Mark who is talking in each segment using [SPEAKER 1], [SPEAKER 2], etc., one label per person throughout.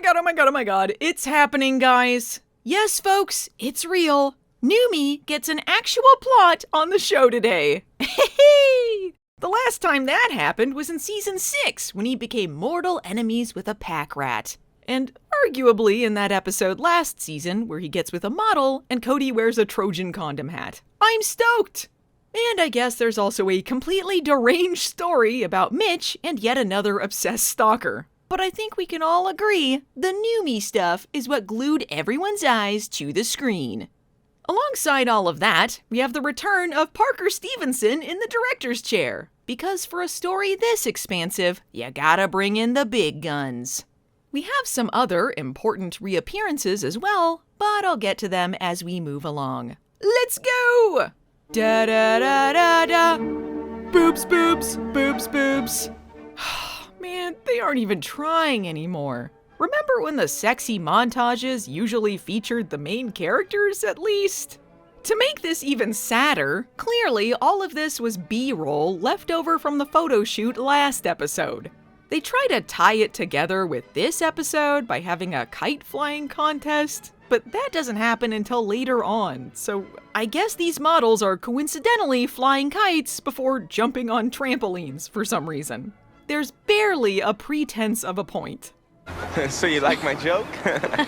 [SPEAKER 1] god, oh my god, oh my god. It's happening, guys. Yes, folks, it's real. Newmie gets an actual plot on the show today. The last time that happened was in season 6, when he became mortal enemies with a pack rat. And arguably in that episode last season, where he gets with a model and Cody wears a Trojan condom hat. I'm stoked! And I guess there's also a completely deranged story about Mitch and yet another obsessed stalker. But I think we can all agree the Newmie stuff is what glued everyone's eyes to the screen. Alongside all of that, we have the return of Parker Stevenson in the director's chair. Because for a story this expansive, you gotta bring in the big guns. We have some other important reappearances as well, but I'll get to them as we move along. Let's go! Da da da da da! Boobs, boobs, boobs, boobs. Man, they aren't even trying anymore. Remember when the sexy montages usually featured the main characters, at least? To make this even sadder, clearly all of this was B-roll left over from the photo shoot last episode. They try to tie it together with this episode by having a kite flying contest, but that doesn't happen until later on, so I guess these models are coincidentally flying kites before jumping on trampolines for some reason. There's barely a pretense of a point.
[SPEAKER 2] So you like my joke?
[SPEAKER 1] You're the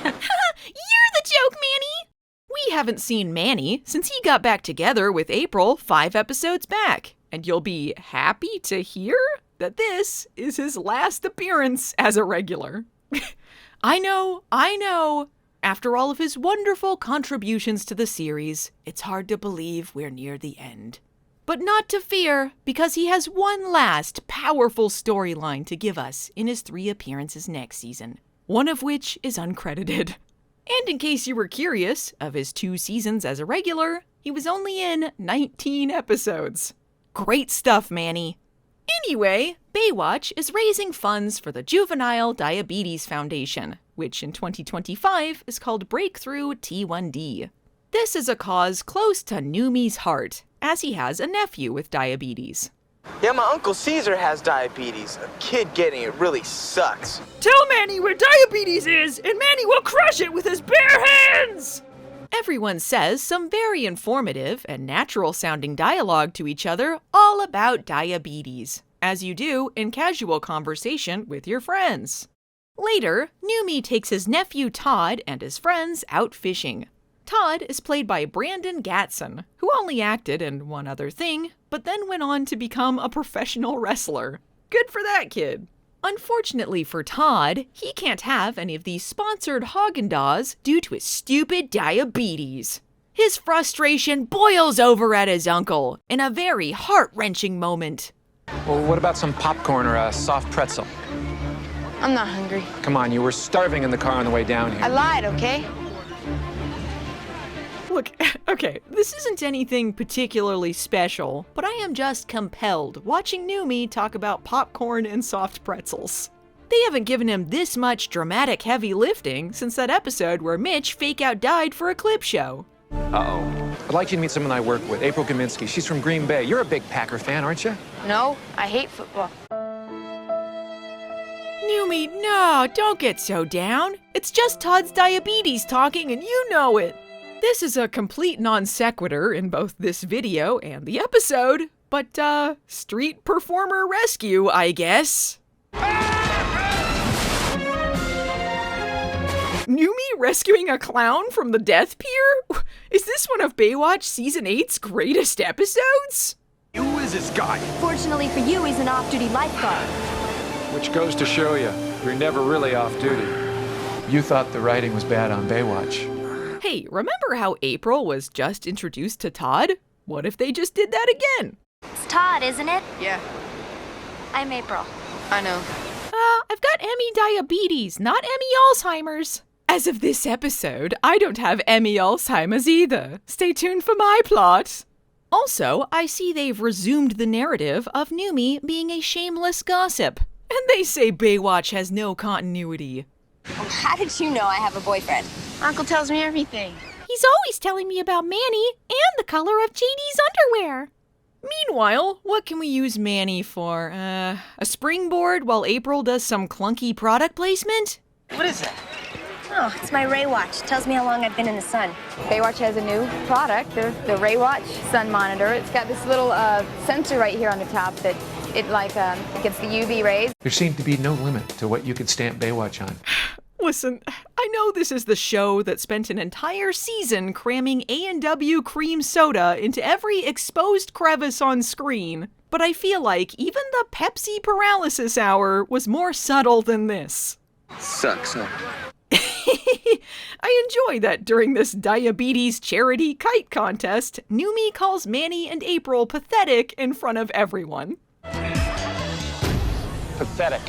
[SPEAKER 1] joke, Manny! We haven't seen Manny since he got back together with April 5 episodes back, and you'll be happy to hear that this is his last appearance as a regular. I know. After all of his wonderful contributions to the series, it's hard to believe we're near the end. But not to fear, because he has one last powerful storyline to give us in his 3 appearances next season, one of which is uncredited. And in case you were curious, of his 2 seasons as a regular, he was only in 19 episodes. Great stuff, Manny. Anyway, Baywatch is raising funds for the Juvenile Diabetes Foundation, which in 2025 is called Breakthrough T1D. This is a cause close to Newmie's heart, as he has a nephew with diabetes.
[SPEAKER 2] Yeah, my Uncle Caesar has diabetes. A kid getting it really sucks.
[SPEAKER 1] Tell Manny where diabetes is, and Manny will crush it with his bare hands! Everyone says some very informative and natural-sounding dialogue to each other all about diabetes, as you do in casual conversation with your friends. Later, Newmie takes his nephew Todd and his friends out fishing. Todd is played by Brandon Gatson, who only acted in one other thing, but then went on to become a professional wrestler. Good for that kid. Unfortunately for Todd, he can't have any of these sponsored Haagen-Dazs due to his stupid diabetes. His frustration boils over at his uncle in a very heart-wrenching moment.
[SPEAKER 3] Well, what about some popcorn or a soft pretzel?
[SPEAKER 4] I'm not hungry.
[SPEAKER 3] Come on, you were starving in the car on the way down here.
[SPEAKER 4] I lied, okay?
[SPEAKER 1] Look, okay, this isn't anything particularly special, but I am just compelled watching Newmie talk about popcorn and soft pretzels. They haven't given him this much dramatic heavy lifting since that episode where Mitch fake-out died for a clip show.
[SPEAKER 3] Uh-oh. I'd like you to meet someone I work with, April Kaminsky. She's from Green Bay. You're a big Packer fan, aren't you?
[SPEAKER 4] No, I hate football.
[SPEAKER 1] Newmie, no, don't get so down. It's just Todd's diabetes talking and you know it. This is a complete non sequitur in both this video and the episode, but, street performer rescue, I guess. Newmie rescuing a clown from the death pier? Is this one of Baywatch Season 8's greatest episodes?
[SPEAKER 5] Who is this guy?
[SPEAKER 6] Fortunately for you, he's an off-duty lifeguard.
[SPEAKER 3] Which goes to show you, you're never really off duty. You thought the writing was bad on Baywatch.
[SPEAKER 1] Hey, remember how April was just introduced to Todd? What if they just did that again?
[SPEAKER 6] It's Todd, isn't it?
[SPEAKER 4] Yeah,
[SPEAKER 6] I'm April.
[SPEAKER 4] I know.
[SPEAKER 1] I've got Emmy diabetes, not Emmy Alzheimer's. As of this episode, I don't have Emmy Alzheimer's either. Stay tuned for my plot. Also, I see they've resumed the narrative of Newmie being a shameless gossip. And they say Baywatch has no continuity.
[SPEAKER 6] How did you know I have a boyfriend?
[SPEAKER 4] Uncle tells me everything.
[SPEAKER 6] He's always telling me about Manny and the color of JD's underwear.
[SPEAKER 1] Meanwhile, what can we use Manny for? A springboard while April does some clunky product placement?
[SPEAKER 2] What is that?
[SPEAKER 5] Oh, it's my Ray watch. Tells me how long I've been in the sun.
[SPEAKER 7] Baywatch has a new product, the Ray Watch sun monitor. It's got this little sensor right here on the top that it gets the UV rays.
[SPEAKER 3] There seemed to be no limit to what you could stamp Baywatch on.
[SPEAKER 1] Listen, I know this is the show that spent an entire season cramming A&W cream soda into every exposed crevice on screen, but I feel like even the Pepsi paralysis hour was more subtle than this.
[SPEAKER 2] Sucks, huh?
[SPEAKER 1] I enjoy that during this diabetes charity kite contest, Newmie calls Manny and April pathetic in front of everyone.
[SPEAKER 2] Pathetic.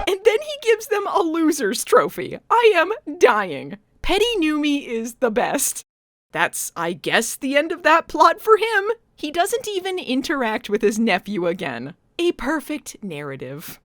[SPEAKER 1] And then he gives them a loser's trophy. I am dying. Petty Newmie is the best. That's, I guess, the end of that plot for him. He doesn't even interact with his nephew again. A perfect narrative.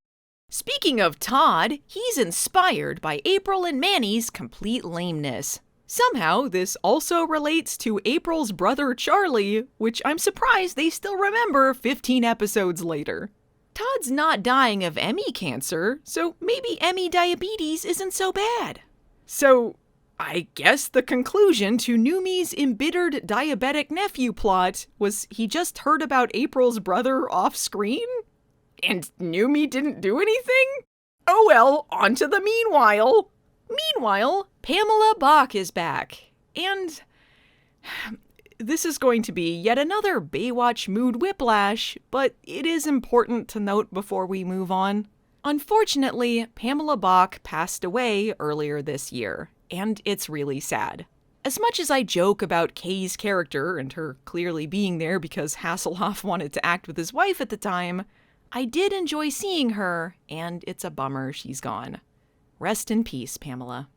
[SPEAKER 1] Speaking of Todd, he's inspired by April and Manny's complete lameness. Somehow, this also relates to April's brother Charlie, which I'm surprised they still remember 15 episodes later. Todd's not dying of Emmy cancer, so maybe Emmy diabetes isn't so bad. So, I guess the conclusion to Newmie's embittered diabetic nephew plot was he just heard about April's brother off screen? And Newmie didn't do anything? Oh well, on to the meanwhile. Meanwhile, Pamela Bach is back. And this is going to be yet another Baywatch mood whiplash, but it is important to note before we move on. Unfortunately, Pamela Bach passed away earlier this year, and it's really sad. As much as I joke about Kay's character and her clearly being there because Hasselhoff wanted to act with his wife at the time, I did enjoy seeing her, and it's a bummer she's gone. Rest in peace, Pamela.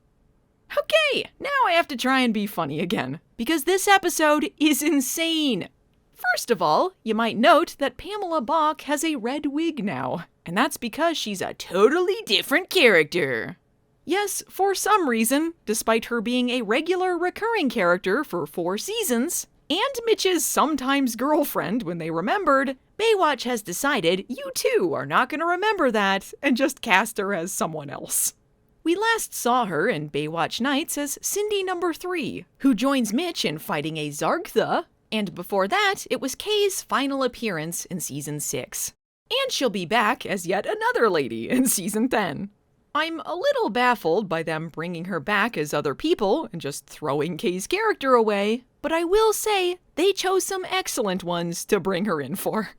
[SPEAKER 1] Okay, now I have to try and be funny again, because this episode is insane. First of all, you might note that Pamela Bach has a red wig now, and that's because she's a totally different character. Yes, for some reason, despite her being a regular recurring character for 4 seasons, and Mitch's sometimes girlfriend when they remembered, Baywatch has decided you too are not going to remember that and just cast her as someone else. We last saw her in Baywatch Nights as Cindy number 3, who joins Mitch in fighting a Zargtha, and before that, it was Kay's final appearance in Season 6. And she'll be back as yet another lady in Season 10. I'm a little baffled by them bringing her back as other people and just throwing Kay's character away, but I will say they chose some excellent ones to bring her in for.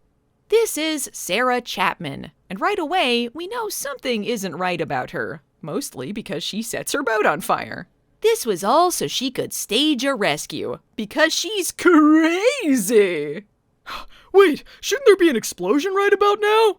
[SPEAKER 1] This is Sarah Chapman, and right away we know something isn't right about her, mostly because she sets her boat on fire. This was all so she could stage a rescue, because she's crazy!
[SPEAKER 8] Wait, shouldn't there be an explosion right about now?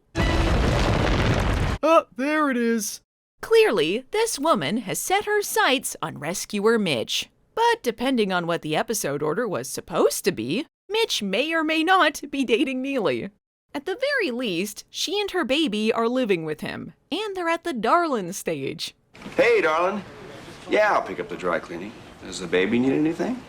[SPEAKER 8] There it is.
[SPEAKER 1] Clearly, this woman has set her sights on rescuer Mitch. But depending on what the episode order was supposed to be, Mitch may or may not be dating Neely. At the very least, she and her baby are living with him, and they're at the darlin' stage.
[SPEAKER 9] Hey, darling. Yeah, I'll pick up the dry cleaning. Does the baby need anything?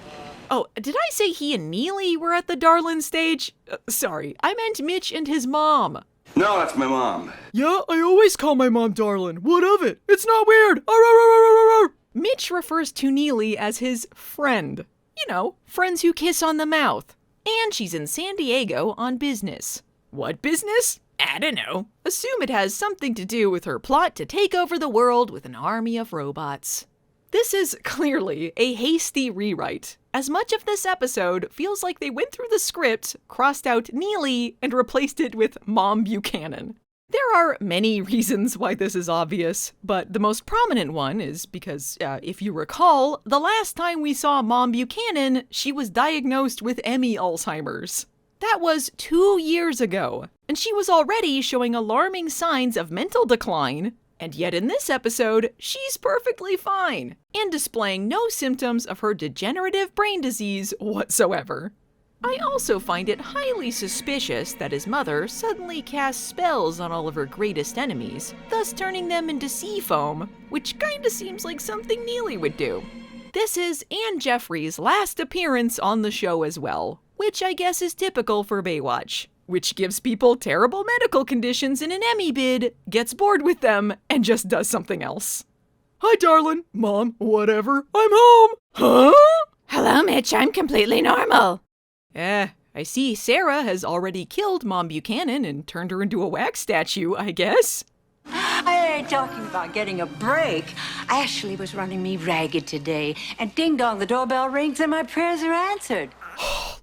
[SPEAKER 1] Oh, did I say he and Neely were at the darlin' stage? Sorry, I meant Mitch and his mom.
[SPEAKER 9] No, that's my mom.
[SPEAKER 8] Yeah, I always call my mom darling. What of it? It's not weird. Arr, arr, arr, arr, arr.
[SPEAKER 1] Mitch refers to Neely as his friend. You know, friends who kiss on the mouth. And she's in San Diego on business. What business? I don't know. Assume it has something to do with her plot to take over the world with an army of robots. This is clearly a hasty rewrite, as much of this episode feels like they went through the script, crossed out Neely, and replaced it with Mom Buchanan. There are many reasons why this is obvious, but the most prominent one is because, if you recall, the last time we saw Mom Buchanan, she was diagnosed with Emmy Alzheimer's. That was 2 years ago, and she was already showing alarming signs of mental decline, and yet in this episode, she's perfectly fine, and displaying no symptoms of her degenerative brain disease whatsoever. I also find it highly suspicious that his mother suddenly casts spells on all of her greatest enemies, thus turning them into sea foam, which kinda seems like something Neely would do. This is Anne Jeffrey's last appearance on the show as well, which I guess is typical for Baywatch. which gives people terrible medical conditions in an Emmy bid, gets bored with them, and just does something else.
[SPEAKER 8] Hi, darling. Mom, whatever. I'm home. Huh?
[SPEAKER 6] Hello, Mitch. I'm completely normal.
[SPEAKER 1] I see Sarah has already killed Mom Buchanan and turned her into a wax statue, I guess.
[SPEAKER 10] I ain't talking about getting a break. Ashley was running me ragged today, and ding-dong, the doorbell rings and my prayers are answered.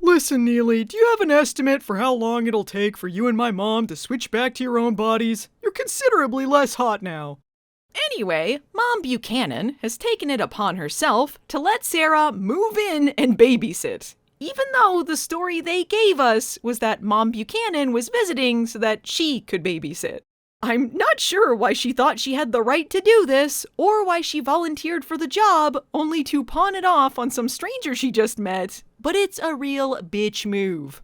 [SPEAKER 8] Listen, Neely, do you have an estimate for how long it'll take for you and my mom to switch back to your own bodies? You're considerably less hot now.
[SPEAKER 1] Anyway, Mom Buchanan has taken it upon herself to let Sarah move in and babysit, even though the story they gave us was that Mom Buchanan was visiting so that she could babysit. I'm not sure why she thought she had the right to do this, or why she volunteered for the job only to pawn it off on some stranger she just met, but it's a real bitch move.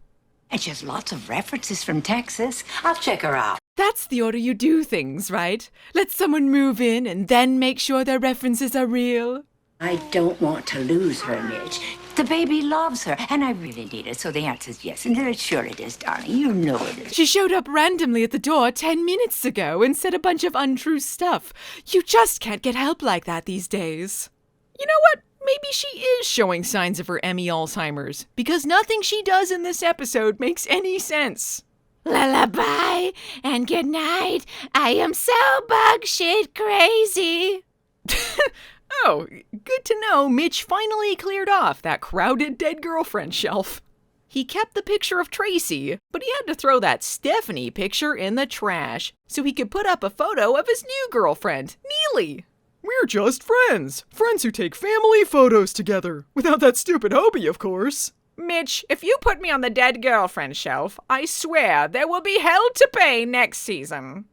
[SPEAKER 10] And she has lots of references from Texas. I'll check her out.
[SPEAKER 1] That's the order you do things, right? Let someone move in and then make sure their references are real.
[SPEAKER 10] I don't want to lose her, Mitch. The baby loves her, and I really need her, so the answer's yes. And sure it is, darling. You know it is.
[SPEAKER 1] She showed up randomly at the door 10 minutes ago and said a bunch of untrue stuff. You just can't get help like that these days. You know what? Maybe she is showing signs of her Emmy Alzheimer's, because nothing she does in this episode makes any sense.
[SPEAKER 6] Lullaby and good night. I am so bug shit crazy.
[SPEAKER 1] Oh, good to know Mitch finally cleared off that crowded dead girlfriend shelf. He kept the picture of Tracy, but he had to throw that Stephanie picture in the trash so he could put up a photo of his new girlfriend, Neely.
[SPEAKER 8] We're just friends. Friends who take family photos together. Without that stupid Hobie, of course.
[SPEAKER 1] Mitch, if you put me on the dead girlfriend shelf, I swear there will be hell to pay next season.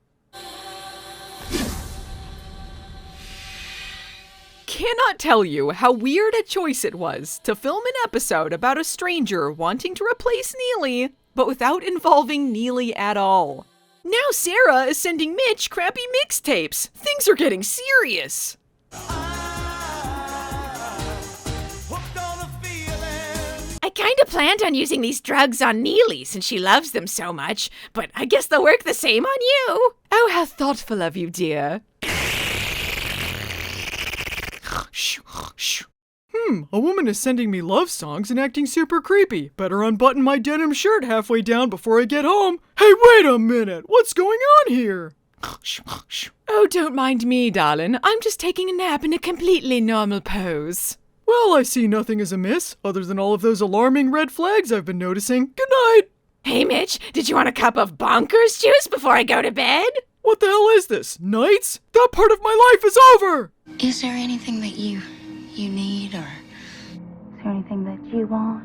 [SPEAKER 1] Cannot tell you how weird a choice it was to film an episode about a stranger wanting to replace Neely, but without involving Neely at all. Now Sarah is sending Mitch crappy mixtapes. Things are getting serious.
[SPEAKER 6] I kinda planned on using these drugs on Neely since she loves them so much, but I guess they'll work the same on you.
[SPEAKER 1] Oh, how thoughtful of you, dear.
[SPEAKER 8] A woman is sending me love songs and acting super creepy. Better unbutton my denim shirt halfway down before I get home. Hey, wait a minute! What's going on here?
[SPEAKER 1] Oh, don't mind me, darling. I'm just taking a nap in a completely normal pose.
[SPEAKER 8] Well, I see nothing is amiss, other than all of those alarming red flags I've been noticing. Good night!
[SPEAKER 6] Hey, Mitch, did you want a cup of bonkers juice before I go to bed?
[SPEAKER 8] What the hell is this? Nights? That part of my life is over!
[SPEAKER 4] Is there anything that you need, or is there anything that you want?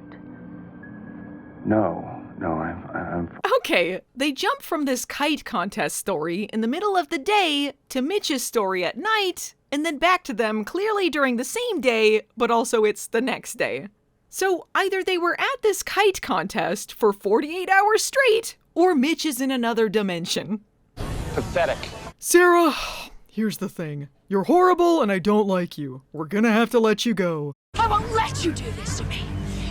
[SPEAKER 9] No, I'm
[SPEAKER 1] Okay, they jump from this kite contest story in the middle of the day to Mitch's story at night, and then back to them clearly during the same day, but also it's the next day. So either they were at this kite contest for 48 hours straight, or Mitch is in another dimension.
[SPEAKER 3] Pathetic.
[SPEAKER 8] Sarah, here's the thing. You're horrible and I don't like you. We're gonna have to let you go.
[SPEAKER 10] I won't let you do this to me.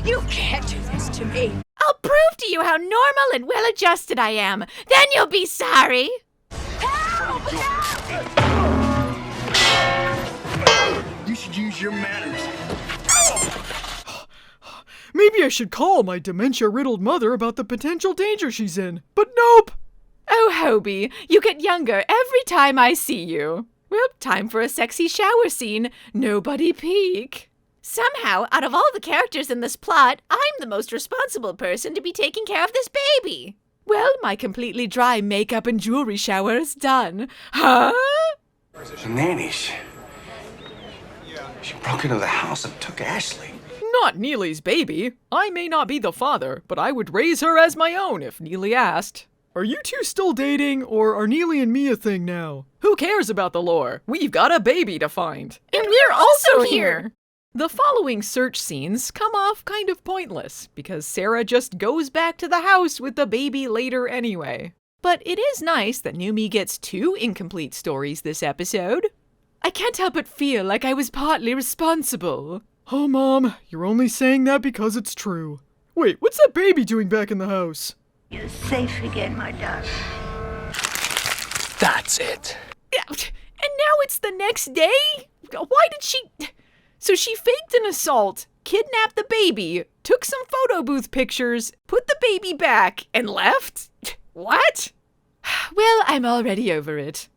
[SPEAKER 10] You can't do this to me.
[SPEAKER 6] I'll prove to you how normal and well-adjusted I am. Then you'll be sorry.
[SPEAKER 10] Help!
[SPEAKER 9] You should use your manners.
[SPEAKER 8] Maybe I should call my dementia-riddled mother about the potential danger she's in. But nope!
[SPEAKER 1] Oh, Hobie, you get younger every time I see you. Well, time for a sexy shower scene. Nobody peek.
[SPEAKER 6] Somehow, out of all the characters in this plot, I'm the most responsible person to be taking care of this baby.
[SPEAKER 1] Well, my completely dry makeup and jewelry shower is done. Huh?
[SPEAKER 9] Nanny, she broke into the house and took Ashley.
[SPEAKER 8] Not Neely's baby. I may not be the father, but I would raise her as my own if Neely asked. Are you two still dating, or are Neely and me a thing now? Who cares about the lore? We've got a baby to find.
[SPEAKER 6] And we're also here.
[SPEAKER 1] The following search scenes come off kind of pointless, because Sarah just goes back to the house with the baby later anyway. But it is nice that Newmie gets 2 incomplete stories this episode. I can't help but feel like I was partly responsible.
[SPEAKER 8] Oh, Mom, you're only saying that because it's true. Wait, what's that baby doing back in the house?
[SPEAKER 10] You're safe again, my darling.
[SPEAKER 3] That's it.
[SPEAKER 1] Yeah, and now it's the next day? Why did she... So she faked an assault, kidnapped the baby, took some photo booth pictures, put the baby back, and left? What? Well, I'm already over it.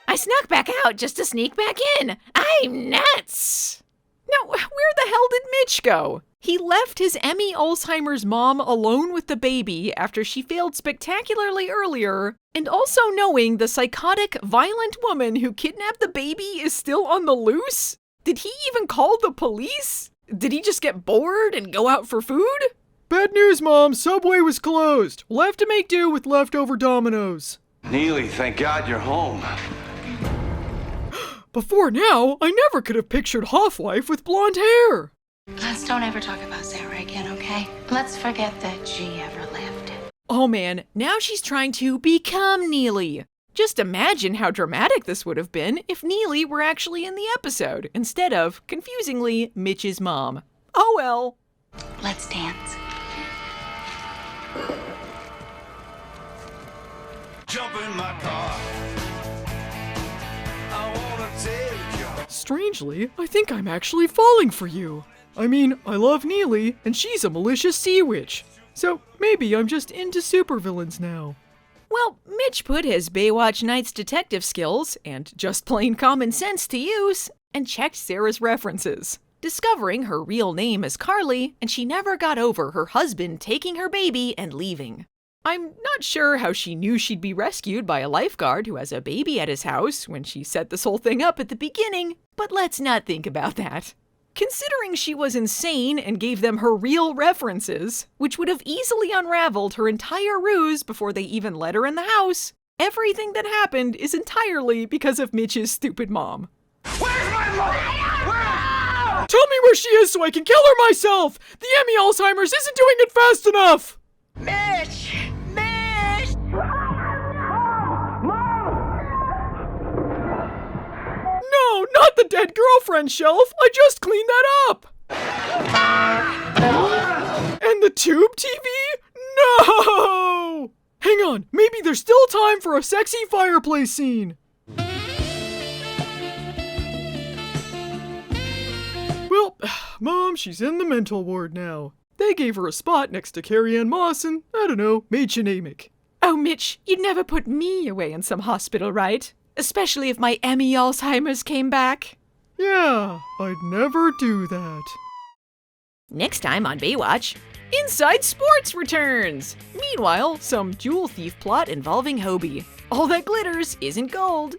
[SPEAKER 6] I snuck back out just to sneak back in. I'm nuts.
[SPEAKER 1] Now, where the hell did Mitch go? He left his Emmy Alzheimer's mom alone with the baby after she failed spectacularly earlier, and also knowing the psychotic, violent woman who kidnapped the baby is still on the loose? Did he even call the police? Did he just get bored and go out for food?
[SPEAKER 8] Bad news, Mom. Subway was closed. We'll have to make do with leftover Dominoes.
[SPEAKER 9] Neely, thank God you're home.
[SPEAKER 8] Before now, I never could have pictured Hoffwife with blonde hair.
[SPEAKER 4] Let's don't ever talk about Sarah again, okay? Let's forget that she ever lived.
[SPEAKER 1] Oh man, now she's trying to become Neely. Just imagine how dramatic this would have been if Neely were actually in the episode, instead of, confusingly, Mitch's mom. Oh well.
[SPEAKER 4] Let's dance.
[SPEAKER 11] Jump in my car. I wanna take you.
[SPEAKER 8] Strangely, I think I'm actually falling for you. I mean, I love Neely, and she's a malicious sea witch. So maybe I'm just into supervillains now.
[SPEAKER 1] Well, Mitch put his Baywatch Nights detective skills, and just plain common sense to use, and checked Sarah's references, discovering her real name is Carly, and she never got over her husband taking her baby and leaving. I'm not sure how she knew she'd be rescued by a lifeguard who has a baby at his house when she set this whole thing up at the beginning, but let's not think about that. Considering she was insane and gave them her real references, which would have easily unraveled her entire ruse before they even let her in the house, everything that happened is entirely because of Mitch's stupid mom.
[SPEAKER 11] Where's my mother? Where?
[SPEAKER 8] Tell me where she is so I can kill her myself! The Emmy Alzheimer's isn't doing it fast enough!
[SPEAKER 10] Mitch! Mitch!
[SPEAKER 8] No, not the dead girlfriend shelf! I just cleaned that up! And the tube TV? No! Hang on, maybe there's still time for a sexy fireplace scene. Well, Mom, she's in the mental ward now. They gave her a spot next to Carrie Ann Moss and, I don't know, Mädchen Amick.
[SPEAKER 1] Oh, Mitch, you'd never put me away in some hospital, right? Especially if my Emmy Alzheimer's came back.
[SPEAKER 8] Yeah, I'd never do that.
[SPEAKER 1] Next time on Baywatch, Inside Sports returns! Meanwhile, some jewel thief plot involving Hobie. All that glitters isn't gold.